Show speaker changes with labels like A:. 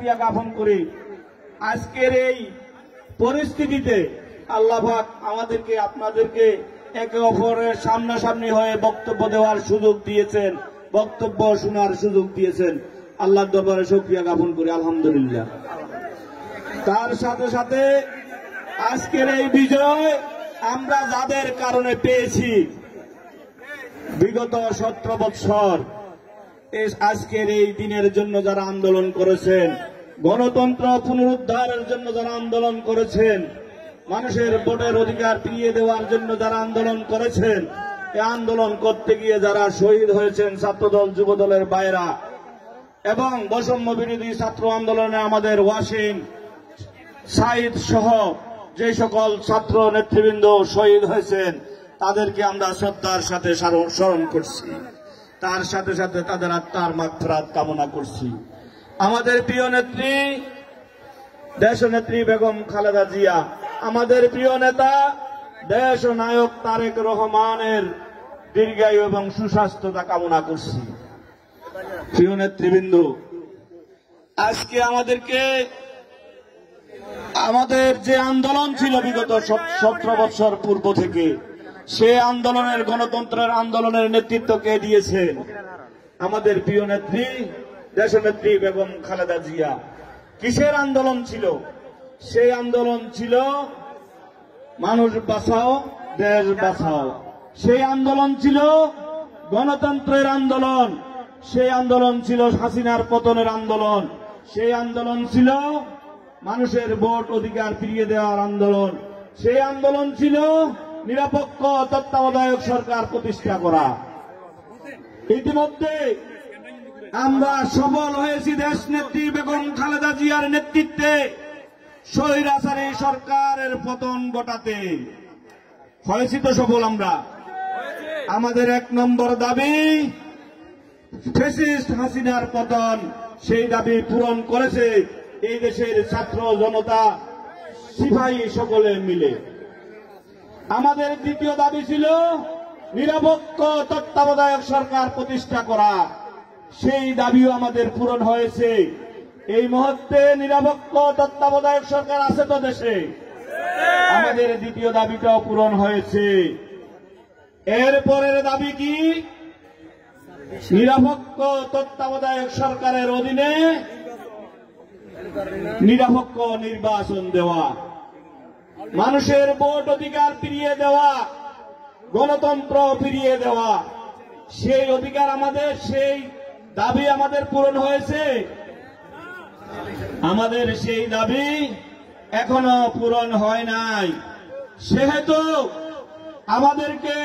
A: শুকরিয়া জ্ঞাপন করি। আজকের এই পরিস্থিতিতে আল্লাহ পাক আমাদেরকে আপনাদেরকে একে অপরের সামনাসামনি হয়ে বক্তব্য দেওয়ার সুযোগ দিয়েছেন, বক্তব্য শোনার সুযোগ দিয়েছেন। আল্লাহর দরবারে শুকরিয়া জ্ঞাপন করি, আলহামদুলিল্লাহ। তার সাথে সাথে আজকের এই বিজয় আমরা যাদের কারণে পেয়েছি, বিগত 17 বছর আজকের এই দিনের জন্য যারা আন্দোলন করেছেন, গণতন্ত্র পুনরুদ্ধারের জন্য যারা আন্দোলন করেছেন, মানুষের ভোটের অধিকার ফিরিয়ে দেওয়ার জন্য যারা আন্দোলন করেছেন, এই আন্দোলন করতে গিয়ে যারা শহীদ হয়েছেন ছাত্রদল যুবদলের ভাইরা এবং বৈষম্য বিরোধী ছাত্র আন্দোলনে আমাদের ওয়াসিম সাইদ সহ যে সকল ছাত্র নেতৃবৃন্দ শহীদ হয়েছেন তাদেরকে আমরা শ্রদ্ধার সাথে স্মরণ করছি। তার সাথে সাথে তাদের আত্মার মাগফিরাত কামনা করছি। আমাদের প্রিয় নেত্রী দেশনেত্রী বেগম খালেদা জিয়া, আমাদের প্রিয় নেতা দেশ নায়ক তারেক রহমানের দীর্ঘায়ু এবং সুস্বাস্থ্যতা কামনা করছি। প্রিয় নেতৃবৃন্দ, আজকে আমাদের যে আন্দোলন ছিল বিগত 17 বছর পূর্ব থেকে, সে আন্দোলনের গণতন্ত্রের আন্দোলনের নেতৃত্ব কে দিয়েছেন? আমাদের প্রিয় নেত্রী দেশনেত্রী বেগম খালেদা জিয়া। কিসের আন্দোলন ছিল? সেই আন্দোলন ছিল মানুষ বাঁচাও দেশ বাঁচাও। সেই আন্দোলন ছিল গণতন্ত্রের আন্দোলন। সেই আন্দোলন ছিল হাসিনার পতনের আন্দোলন। সেই আন্দোলন ছিল মানুষের ভোট অধিকার ফিরিয়ে দেওয়ার আন্দোলন। সেই আন্দোলন ছিল নিরপেক্ষ তত্ত্বাবধায়ক সরকার প্রতিষ্ঠা করা। ইতিমধ্যে আমরা সফল হয়েছি দেশনেত্রী বেগম খালেদা জিয়ার নেতৃত্বে স্বৈরাচারী সরকারের পতন ঘটাতে। হয়েছি তো সফল আমরা। আমাদের 1 নম্বর দাবি ফ্যাসিস্ট হাসিনার পতন। সেই দাবি পূরণ করেছে এই দেশের ছাত্র জনতা, সিপাহী সকলে মিলে। আমাদের দ্বিতীয় দাবি ছিল নিরপেক্ষ তত্ত্বাবধায়ক সরকার প্রতিষ্ঠা করা। সেই দাবিও আমাদের পূরণ হয়েছে। এই মুহূর্তে নিরপেক্ষ তত্ত্বাবধায়ক সরকার আছে তো দেশে? আমাদের দ্বিতীয় দাবিটাও পূরণ হয়েছে। এরপরের দাবি কি? নিরপেক্ষ তত্ত্বাবধায়ক সরকারের অধীনে নিরপেক্ষ নির্বাচন দেওয়া, মানুষের ভোট অধিকার ফিরিয়ে দেওয়া, গণতন্ত্র ফিরিয়ে দেওয়া। সেই অধিকার আমাদের, সেই দাবি আমাদের পূরণ হয়েছে। আমাদের সেই দাবি এখনো পূরণ হয় নাই। সেহেতু আমাদেরকে